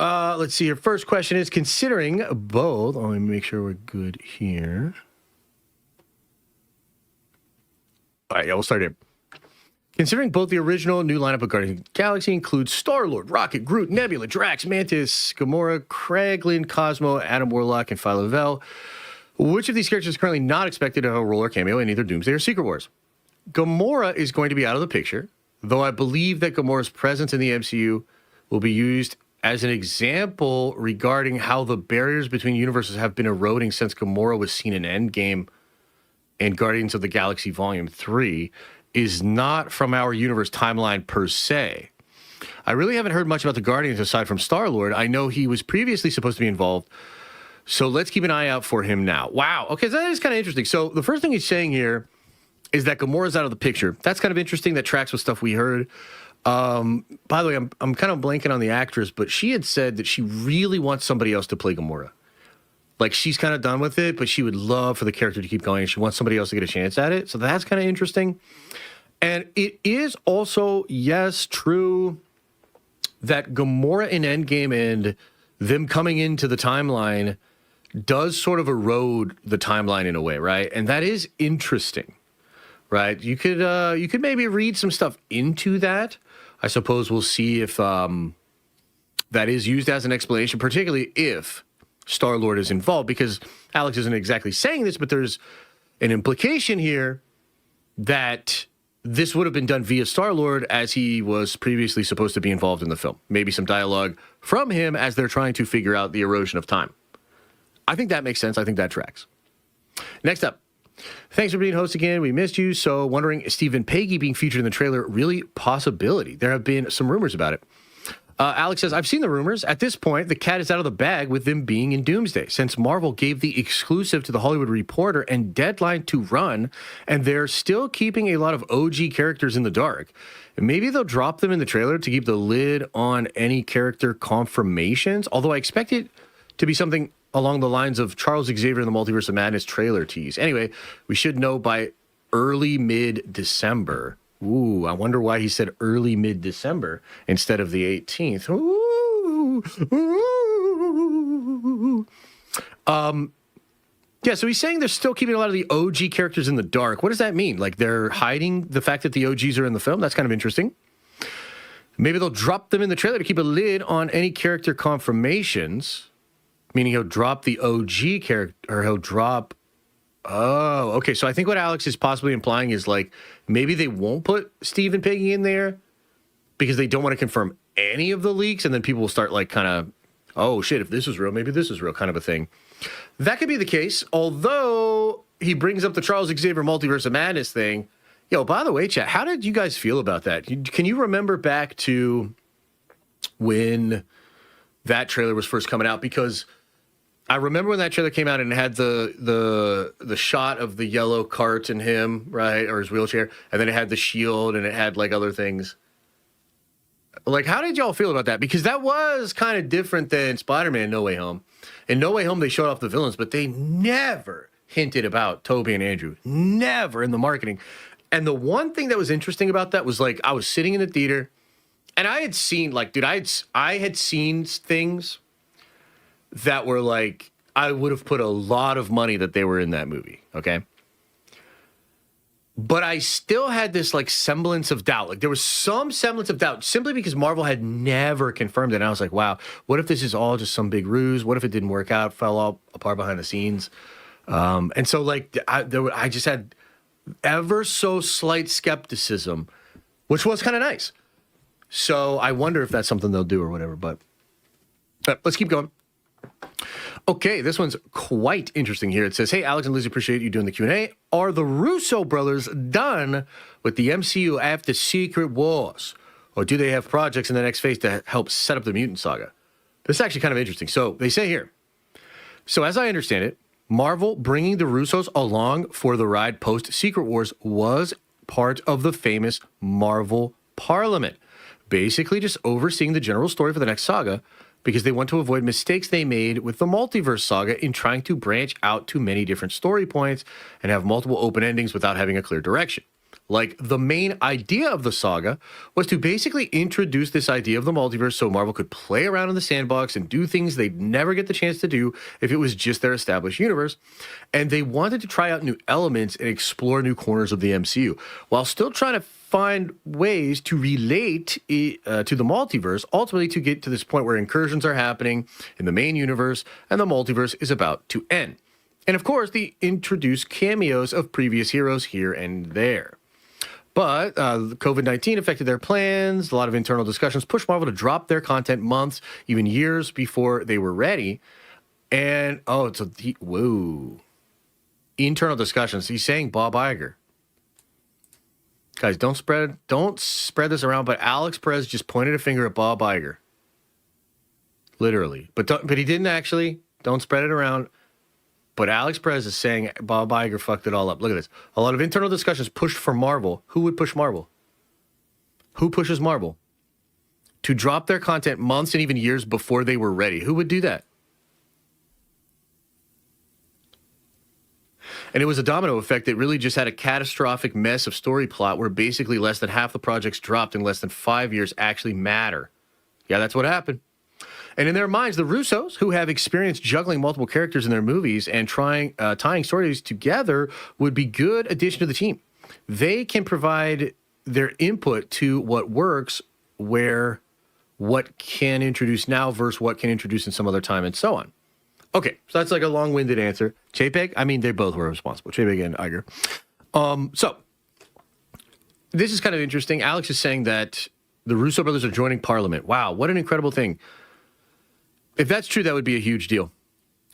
Let's see. Your first question is, considering both. Let me make sure we're good here. All right, yeah, we'll start here. Considering both the original new lineup of Guardians of the Galaxy includes Star-Lord, Rocket, Groot, Nebula, Drax, Mantis, Gamora, Kraglin, Cosmo, Adam Warlock, and Phyla-Vell, which of these characters is currently not expected to have a role or cameo in either Doomsday or Secret Wars? Gamora is going to be out of the picture, though I believe that Gamora's presence in the MCU will be used as an example regarding how the barriers between universes have been eroding since Gamora was seen in Endgame and Guardians of the Galaxy Volume 3 is not from our universe timeline per se. I really haven't heard much about the Guardians aside from Star-Lord. I know he was previously supposed to be involved, so let's keep an eye out for him now. Wow, okay, so that is kind of interesting. So the first thing he's saying here is that Gamora's out of the picture. That's kind of interesting. That tracks with stuff we heard. By the way, I'm kind of blanking on the actress, but she had said that she really wants somebody else to play Gamora. Like, she's kind of done with it, but she would love for the character to keep going. She wants somebody else to get a chance at it. So that's kind of interesting. And it is also, yes, true that Gamora in Endgame and them coming into the timeline does sort of erode the timeline in a way, right? And that is interesting, right? You could maybe read some stuff into that. I suppose we'll see if that is used as an explanation, particularly if Star-Lord is involved, because Alex isn't exactly saying this, but there's an implication here that this would have been done via Star-Lord as he was previously supposed to be involved in the film. Maybe some dialogue from him as they're trying to figure out the erosion of time. I think that makes sense. I think that tracks. Next up. Thanks for being host again. We missed you. So wondering, is Stephen Feige being featured in the trailer really possibility? There have been some rumors about it. Alex says, I've seen the rumors. At this point, the cat is out of the bag with them being in Doomsday, since Marvel gave the exclusive to The Hollywood Reporter and deadline to run, and they're still keeping a lot of OG characters in the dark. And maybe they'll drop them in the trailer to keep the lid on any character confirmations, although I expect it to be something along the lines of Charles Xavier in the Multiverse of Madness trailer tease. Anyway, we should know by early mid-December. Ooh, I wonder why he said early mid-December instead of the 18th. Ooh, ooh. Yeah, so he's saying they're still keeping a lot of the OG characters in the dark. What does that mean? Like they're hiding the fact that the OGs are in the film? That's kind of interesting. Maybe they'll drop them in the trailer to keep a lid on any character confirmations, meaning he'll drop the OG character, or he'll drop... Oh, okay. So I think what Alex is possibly implying is like maybe they won't put Stephen Feige in there because they don't want to confirm any of the leaks, and then people will start like kind of, oh shit, if this is real, maybe this is real, kind of a thing. That could be the case, although he brings up the Charles Xavier Multiverse of Madness thing. Yo, by the way, chat, how did you guys feel about that? Can you remember back to when that trailer was first coming out? Because I remember when that trailer came out and it had the shot of the yellow cart and him, right, or his wheelchair, and then it had the shield and it had like other things. Like, how did y'all feel about that? Because that was kind of different than Spider-Man No Way Home. In No Way Home, they showed off the villains, but they never hinted about Tobey and Andrew. Never in the marketing. And the one thing that was interesting about that was like I was sitting in the theater and I had seen like, dude, I had seen things that were like, I would have put a lot of money that they were in that movie, okay? But I still had this like semblance of doubt. Like there was some semblance of doubt simply because Marvel had never confirmed it. And I was like, wow, what if this is all just some big ruse? What if it didn't work out, fell all apart behind the scenes? And so like I just had ever so slight skepticism, which was kind of nice. So I wonder if that's something they'll do or whatever, but let's keep going. Okay, this one's quite interesting here. It says, hey, Alex and Lizzie, appreciate you doing the Q&A. Are the Russo brothers done with the MCU after Secret Wars? Or do they have projects in the next phase to help set up the mutant saga? This is actually kind of interesting. So they say here, so as I understand it, Marvel bringing the Russos along for the ride post-Secret Wars was part of the famous Marvel Parliament, basically just overseeing the general story for the next saga, because they want to avoid mistakes they made with the multiverse saga in trying to branch out to many different story points and have multiple open endings without having a clear direction. Like, the main idea of the saga was to basically introduce this idea of the multiverse so Marvel could play around in the sandbox and do things they'd never get the chance to do if it was just their established universe. And they wanted to try out new elements and explore new corners of the MCU while still trying to find ways to relate to the multiverse, ultimately to get to this point where incursions are happening in the main universe and the multiverse is about to end. And of course, they introduced cameos of previous heroes here and there. But COVID-19 affected their plans. A lot of internal discussions pushed Marvel to drop their content months, even years before they were ready. And, whoa. Internal discussions. He's saying Bob Iger. Guys, don't spread this around, but Alex Perez just pointed a finger at Bob Iger. Literally. But he didn't actually. Don't spread it around. But Alex Perez is saying Bob Iger fucked it all up. Look at this. A lot of internal discussions pushed for Marvel. Who would push Marvel? Who pushes Marvel? To drop their content months and even years before they were ready. Who would do that? And it was a domino effect that really just had a catastrophic mess of story plot where basically less than half the projects dropped in less than 5 years actually matter. Yeah, that's what happened. And in their minds, the Russos, who have experience juggling multiple characters in their movies and tying stories together, would be good addition to the team. They can provide their input to what works, where what can introduce now versus what can introduce in some other time, and so on. Okay, so that's like a long-winded answer. Chapek, I mean, they both were responsible, Chapek and Iger. So this is kind of interesting. Alex is saying that the Russo brothers are joining Parliament. Wow, what an incredible thing. If that's true, that would be a huge deal.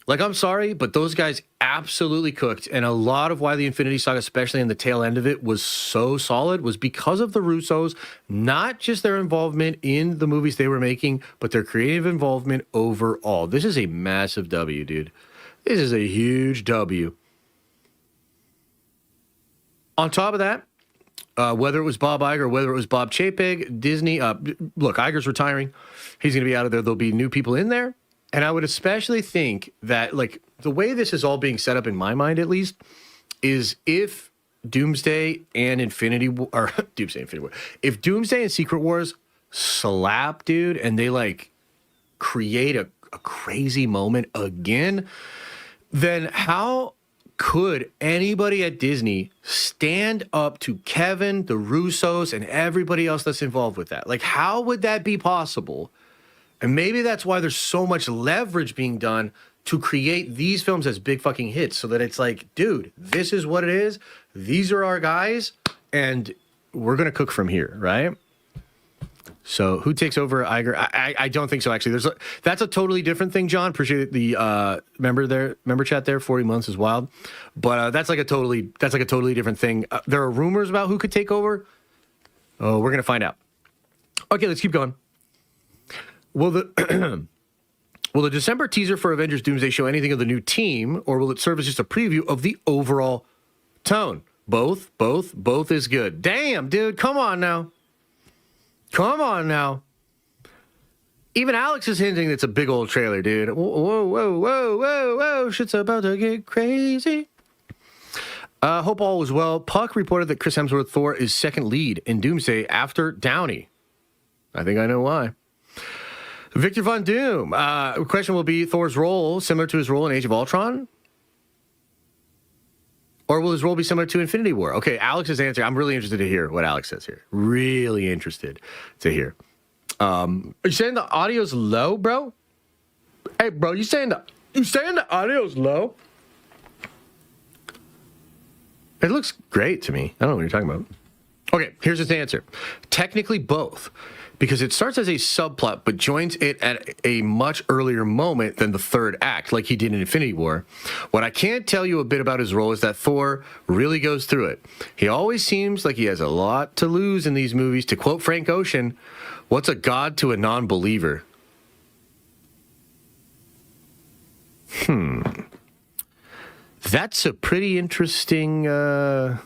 Like, I'm sorry, but those guys absolutely cooked. And a lot of why the Infinity Saga, especially in the tail end of it, was so solid was because of the Russos, not just their involvement in the movies they were making, but their creative involvement overall. This is a massive W, dude. This is a huge W. On top of that, whether it was Bob Iger or whether it was Bob Chapek, Disney, look, Iger's retiring. He's going to be out of there. There'll be new people in there. And I would especially think that, like, the way this is all being set up in my mind, at least, is if Doomsday and Infinity War, if Doomsday and Secret Wars slap, dude, and they, like, create a crazy moment again, then how could anybody at Disney stand up to Kevin, the Russos, and everybody else that's involved with that? Like, how would that be possible? And maybe that's why there's so much leverage being done to create these films as big fucking hits, so that it's like, dude, this is what it is. These are our guys, and we're going to cook from here, right? So who takes over Iger? I don't think so, actually. That's a totally different thing, John. Appreciate the member chat there. 40 months is wild. But that's like a totally different thing. There are rumors about who could take over. Oh, we're going to find out. Okay, let's keep going. Will the December teaser for Avengers Doomsday show anything of the new team, or will it serve as just a preview of the overall tone? Both is good. Damn, dude, come on now. Even Alex is hinting it's a big old trailer, dude. Whoa. Shit's about to get crazy. Hope all was well. Puck reported that Chris Hemsworth Thor is second lead in Doomsday after Downey. I think I know why. Victor Von Doom. Question will be Thor's role similar to his role in Age of Ultron? Or will his role be similar to Infinity War? Okay, Alex's answer. I'm really interested to hear what Alex says here. Really interested to hear. Are you saying the audio's low, bro? Hey, bro, you saying the audio's low? It looks great to me. I don't know what you're talking about. Okay, here's his answer. Technically both. Because it starts as a subplot, but joins it at a much earlier moment than the third act, like he did in Infinity War. What I can't tell you a bit about his role is that Thor really goes through it. He always seems like he has a lot to lose in these movies. To quote Frank Ocean, what's a god to a non-believer? That's a pretty interesting, answer.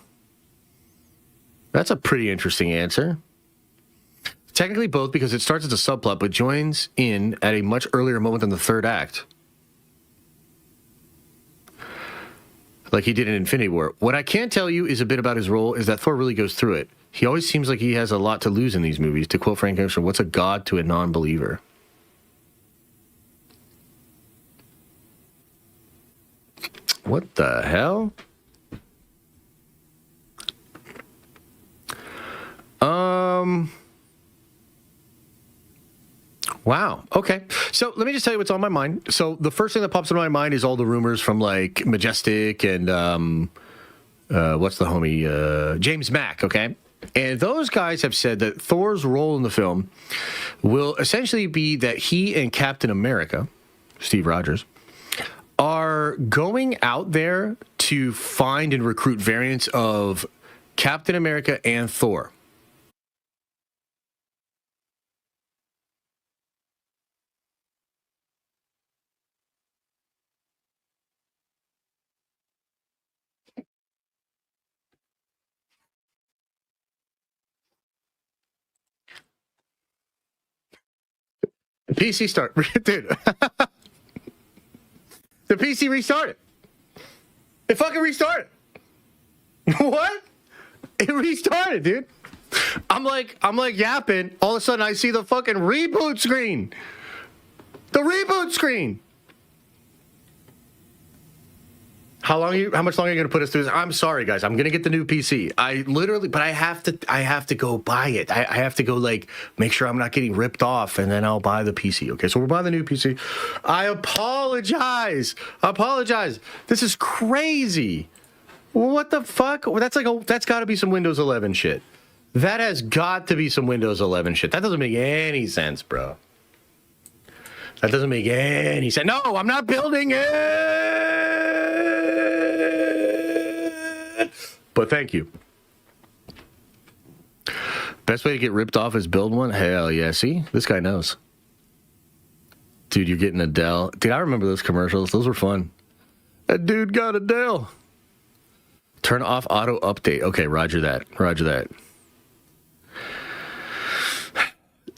Technically both, because it starts as a subplot, but joins in at a much earlier moment than the third act. like he did in Infinity War. What I can tell you is a bit about his role is that Thor really goes through it. He always seems like he has a lot to lose in these movies. To quote Frank Ocean, what's a god to a non-believer? What the hell? Wow. Okay. So let me just tell you what's on my mind. So the first thing that pops into my mind is all the rumors from like Majestic and what's the homie? James Mack, okay? And those guys have said that Thor's role in the film will essentially be that he and Captain America, Steve Rogers, are going out there to find and recruit variants of Captain America and Thor. PC start, dude. The PC restarted. It fucking restarted. What? It restarted, dude. I'm like yapping. All of a sudden, I see the fucking reboot screen. The reboot screen. How much longer are you gonna put us through this? I'm sorry, guys. I'm gonna get the new PC. But I have to go buy it. I have to go like make sure I'm not getting ripped off, and then I'll buy the PC. Okay, so we're buying the new PC. I apologize. This is crazy. What the fuck? That's got to be some Windows 11 shit. That has got to be some Windows 11 shit. That doesn't make any sense, bro. That doesn't make any sense. No, I'm not building it. But thank you. Best way to get ripped off is build one? Hell yeah. See? This guy knows. Dude, you're getting a Dell. Dude, I remember those commercials. Those were fun. That dude got a Dell. Turn off auto update. Okay, roger that.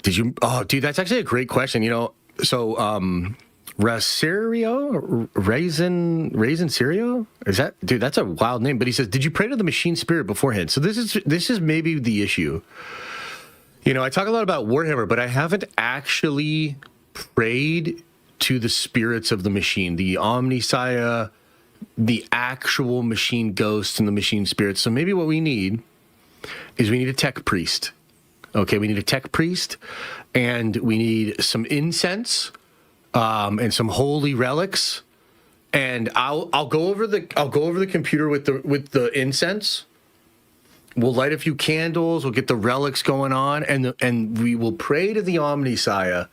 Did you... Oh, dude, that's actually a great question. You know, so... Raisin Cereal? Is that, dude, that's a wild name. But he says, did you pray to the machine spirit beforehand? So this is maybe the issue. You know, I talk a lot about Warhammer, but I haven't actually prayed to the spirits of the machine, the Omnisaya, the actual machine ghosts and the machine spirits. So maybe what we need is we need a tech priest. Okay, we need a tech priest, and we need some incense. And some holy relics, and I'll go over the computer with the incense. We'll light a few candles. We'll get the relics going on, and we will pray to the Omnisaya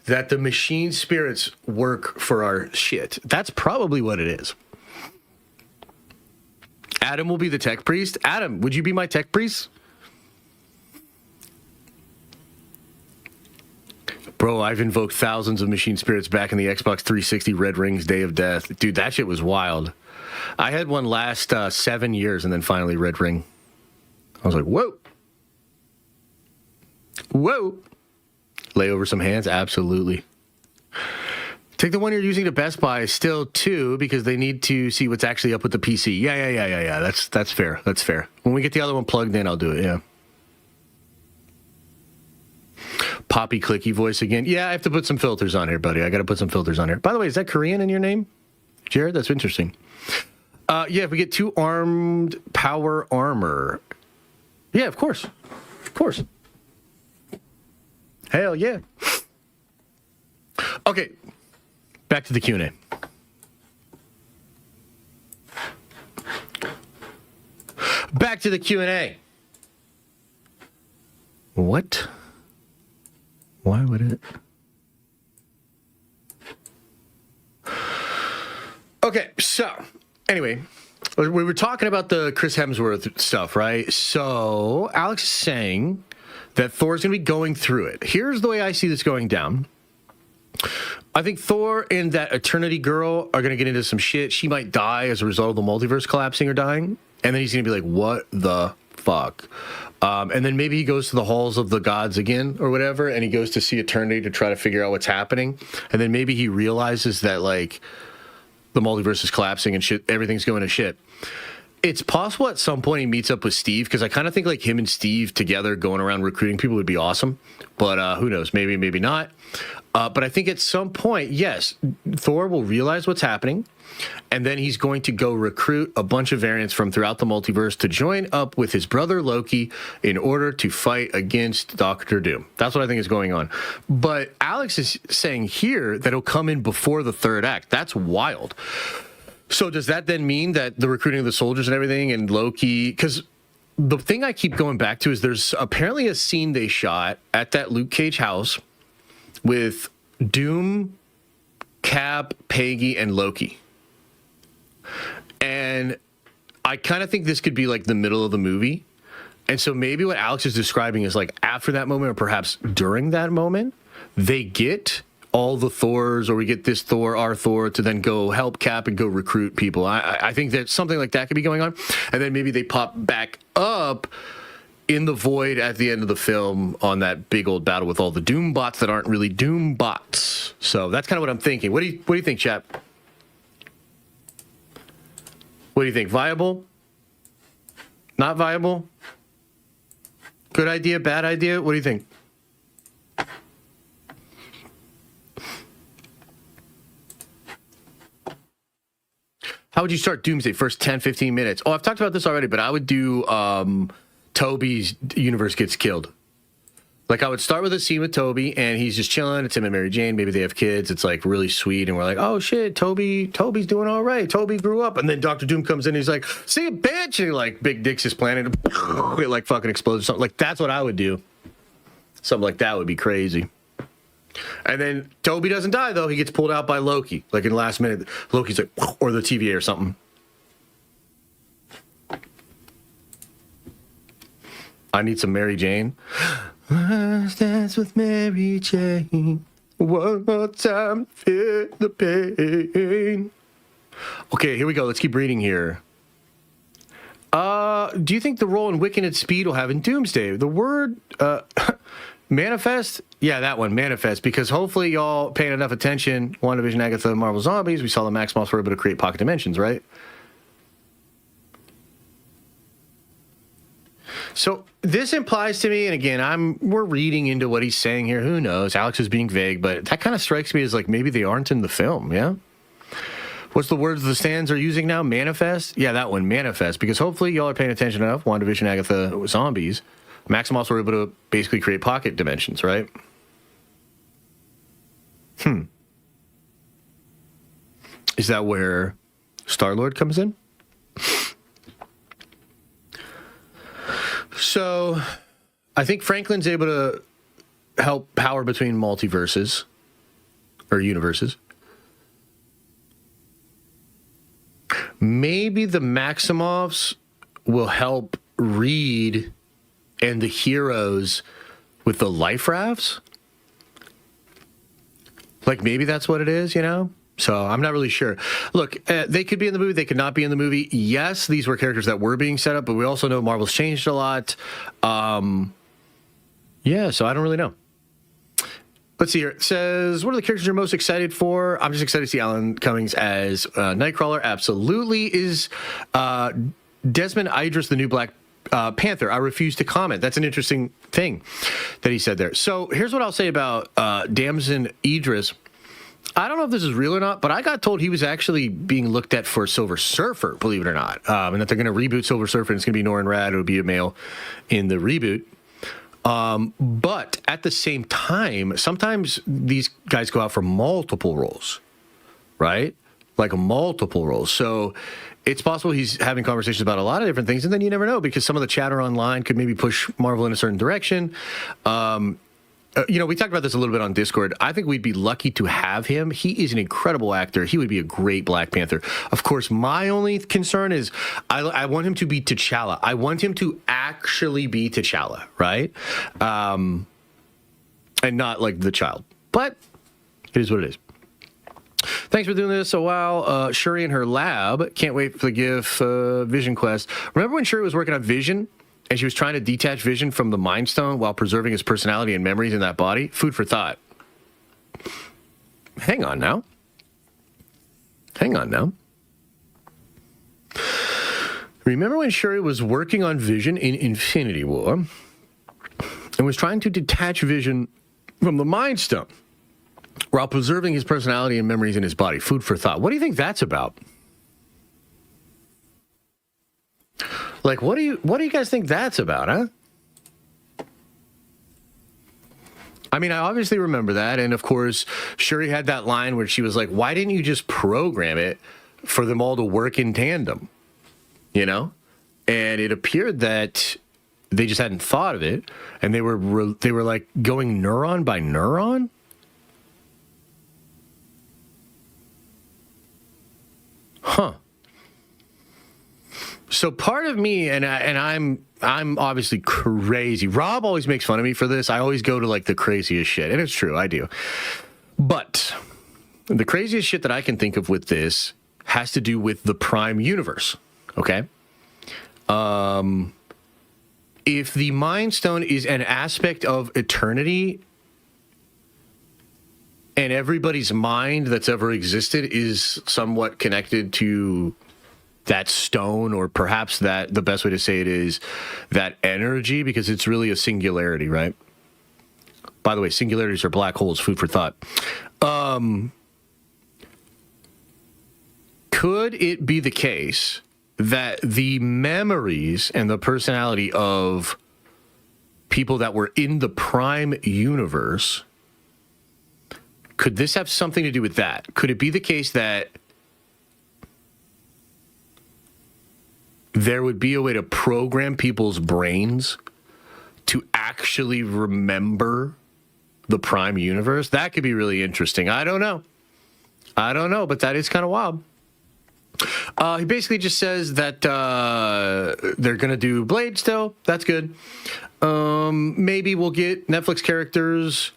that the machine spirits work for our shit. That's probably what it is. Adam will be the tech priest. Adam, would you be my tech priest? Bro, I've invoked thousands of machine spirits back in the Xbox 360 Red Rings Day of Death. Dude, that shit was wild. I had one last 7 years and then finally Red Ring. I was like, whoa. Lay over some hands? Absolutely. Take the one you're using to Best Buy still too, because they need to see what's actually up with the PC. Yeah. That's fair. That's fair. When we get the other one plugged in, I'll do it, yeah. Poppy clicky voice again. Yeah, I have to put some filters on here, buddy. I got to put some filters on here. By the way, is that Korean in your name, Jared? That's interesting. Yeah, if we get 2 armed power armor. Yeah, of course. Hell yeah. Okay, back to the Q&A. Back to the Q&A. What? Why would it? Okay, so anyway, we were talking about the Chris Hemsworth stuff, right? So Alex is saying that Thor's going to be going through it. Here's the way I see this going down. I think Thor and that Eternity girl are going to get into some shit. She might die as a result of the multiverse collapsing or dying. And then he's going to be like, what the fuck? And then maybe he goes to the halls of the gods again or whatever, and he goes to see Eternity to try to figure out what's happening. And then maybe he realizes that, like, the multiverse is collapsing and shit, everything's going to shit. It's possible at some point he meets up with Steve, because I kind of think like him and Steve together going around recruiting people would be awesome. But who knows? Maybe, maybe not. But I think at some point, yes, Thor will realize what's happening, and then he's going to go recruit a bunch of variants from throughout the multiverse to join up with his brother Loki in order to fight against Doctor Doom. That's what I think is going on. But Alex is saying here that he'll come in before the third act. That's wild. So does that then mean that the recruiting of the soldiers and everything and Loki, because the thing I keep going back to is there's apparently a scene they shot at that Luke Cage house with Doom, Cap, Peggy, and Loki. And I kind of think this could be like the middle of the movie. And so maybe what Alex is describing is like after that moment, or perhaps during that moment, they get all the Thors, or we get this Thor, our Thor, to then go help Cap and go recruit people. I think that something like that could be going on. And then maybe they pop back up in the void at the end of the film on that big old battle with all the Doom bots that aren't really Doom bots. So that's kind of what I'm thinking. What do you think, chap? What do you think? Viable? Not viable? Good idea? Bad idea? What do you think? How would you start Doomsday? First 10, 15 minutes. Oh, I've talked about this already, but I would do Toby's universe gets killed. Like, I would start with a scene with Toby, and he's just chilling. It's him and Mary Jane. Maybe they have kids. It's, like, really sweet. And we're like, oh, shit, Toby's doing all right. Toby grew up. And then Dr. Doom comes in, and he's like, see you, bitch. And he, like, Big Dick's his planet. It, like, fucking explodes or something. Like, that's what I would do. Something like that would be crazy. And then Toby doesn't die, though. He gets pulled out by Loki. Like, in the last minute, Loki's like, or the TVA or something. I need some Mary Jane. Let's dance with Mary Jane. One more time, feel the pain. Okay, here we go. Let's keep reading here. Do you think the role in Wiccan and Speed will have in Doomsday? The word, manifest? Yeah, that one, manifest. Because hopefully y'all paying enough attention. WandaVision, Agatha, Marvel Zombies. We saw the Max Moss were able to create pocket dimensions, right? So this implies to me, and again, we're reading into what he's saying here. Who knows? Alex is being vague, but that kind of strikes me as like maybe they aren't in the film, yeah? What's the words the stands are using now? Manifest? Yeah, that one, manifest. Because hopefully y'all are paying attention enough. WandaVision, Agatha, Zombies. Maximus were able to basically create pocket dimensions, right? Is that where Star-Lord comes in? So I think Franklin's able to help power between multiverses or universes. Maybe the Maximoffs will help Reed and the heroes with the life rafts. Like maybe that's what it is, you know? So I'm not really sure. Look, they could be in the movie. They could not be in the movie. Yes, these were characters that were being set up, but we also know Marvel's changed a lot. Yeah, so I don't really know. Let's see here. It says, what are the characters you're most excited for? I'm just excited to see Alan Cummings as Nightcrawler. Absolutely. Is Desmond Idris the new Black Panther? I refuse to comment. That's an interesting thing that he said there. So here's what I'll say about Damson Idris. I don't know if this is real or not, but I got told he was actually being looked at for Silver Surfer, believe it or not, and that they're going to reboot Silver Surfer, and it's going to be Norrin Rad. It'll be a male in the reboot. But at the same time, sometimes these guys go out for multiple roles, right? Like multiple roles. So it's possible he's having conversations about a lot of different things, and then you never know because some of the chatter online could maybe push Marvel in a certain direction. You know, we talked about this a little bit on Discord. I think we'd be lucky to have him. He is an incredible actor. He would be a great Black Panther. Of course, my only concern is I want him to be T'Challa. I want him to actually be T'Challa, right? And not like the child. But it is what it is. Thanks for doing this a while. Shuri in her lab. Can't wait for the GIF Vision Quest. Remember when Shuri was working on Vision? And she was trying to detach Vision from the Mind Stone while preserving his personality and memories in that body? Food for thought. Hang on now. Hang on now. Remember when Shuri was working on Vision in Infinity War and was trying to detach Vision from the Mind Stone while preserving his personality and memories in his body? Food for thought. What do you think that's about? Like, what do you guys think that's about, huh? I mean, I obviously remember that, and of course, Shuri had that line where she was like, why didn't you just program it for them all to work in tandem? You know? And it appeared that they just hadn't thought of it, and they were like going neuron by neuron? Huh. So part of me, and I'm obviously crazy. Rob always makes fun of me for this. I always go to like the craziest shit, and it's true, I do. But the craziest shit that I can think of with this has to do with the Prime Universe, okay? If the Mind Stone is an aspect of eternity, and everybody's mind that's ever existed is somewhat connected to that stone, or perhaps that the best way to say it is that energy, because it's really a singularity, right? By the way, singularities are black holes, food for thought. Could it be the case that the memories and the personality of people that were in the Prime Universe, could this have something to do with that? Could it be the case that there would be a way to program people's brains to actually remember the Prime Universe? That could be really interesting. I don't know, but that is kind of wild. He basically just says that they're going to do Blade still. That's good. Maybe we'll get Netflix characters.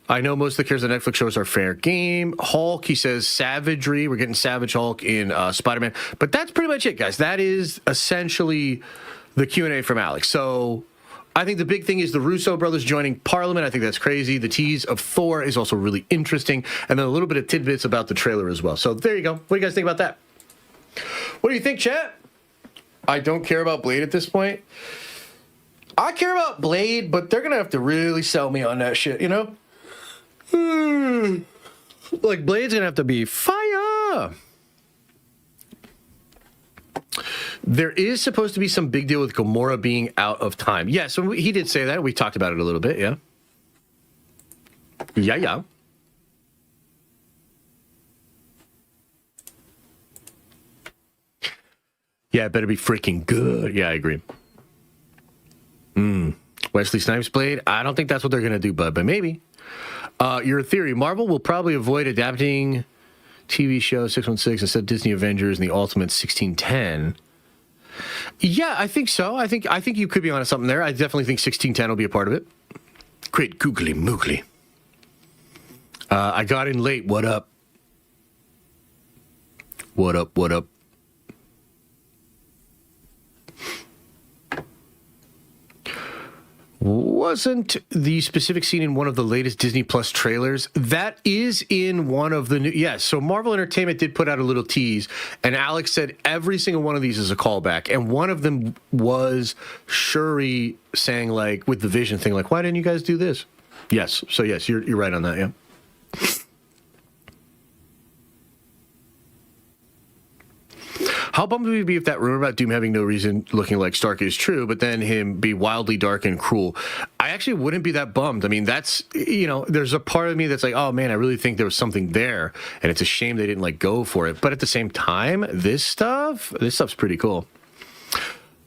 I know most of the characters on Netflix shows are fair game. Hulk, he says savagery. We're getting Savage Hulk in Spider-Man. But that's pretty much it, guys. That is essentially the Q&A from Alex. So I think the big thing is the Russo brothers joining Parliament. I think that's crazy. The tease of Thor is also really interesting. And then a little bit of tidbits about the trailer as well. So there you go. What do you guys think about that? What do you think, chat? I don't care about Blade at this point. I care about Blade, but they're going to have to really sell me on that shit, you know? Like, Blade's going to have to be fire. There is supposed to be some big deal with Gamora being out of time. Yeah, so he did say that. We talked about it a little bit, yeah. Yeah. Yeah, it better be freaking good. Yeah, I agree. Wesley Snipes Blade? I don't think that's what they're going to do, bud, but maybe. Your theory, Marvel will probably avoid adapting TV show 616 instead of Disney Avengers and the Ultimate 1610. Yeah, I think so. I think you could be onto something there. I definitely think 1610 will be a part of it. Great googly moogly. I got in late. What up? What up? Wasn't the specific scene in one of the latest Disney Plus trailers? That is in one of the new... Yes, so Marvel Entertainment did put out a little tease, and Alex said every single one of these is a callback, and one of them was Shuri saying, like, with the Vision thing, like, why didn't you guys do this? Yes, so yes, you're right on that, yeah. How bummed would we be if that rumor about Doom having no reason looking like Stark is true, but then him be wildly dark and cruel? I actually wouldn't be that bummed. I mean, that's, you know, there's a part of me that's like, oh man, I really think there was something there, and it's a shame they didn't like go for it. But at the same time, this stuff's pretty cool.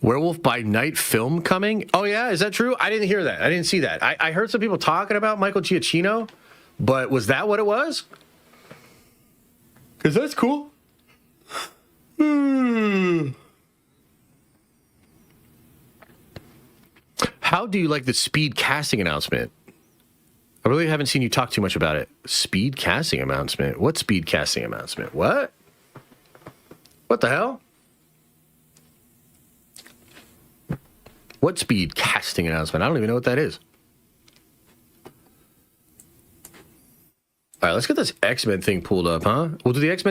Werewolf by Night film coming? Oh yeah, is that true? I didn't hear that. I didn't see that. I heard some people talking about Michael Giacchino, but was that what it was? Because that's cool. How do you like the Speed casting announcement? I really haven't seen you talk too much about it. Speed casting announcement? What Speed casting announcement? What? What the hell? What Speed casting announcement? I don't even know what that is. All right, let's get this X-Men thing pulled up, huh? We'll do the X-Men.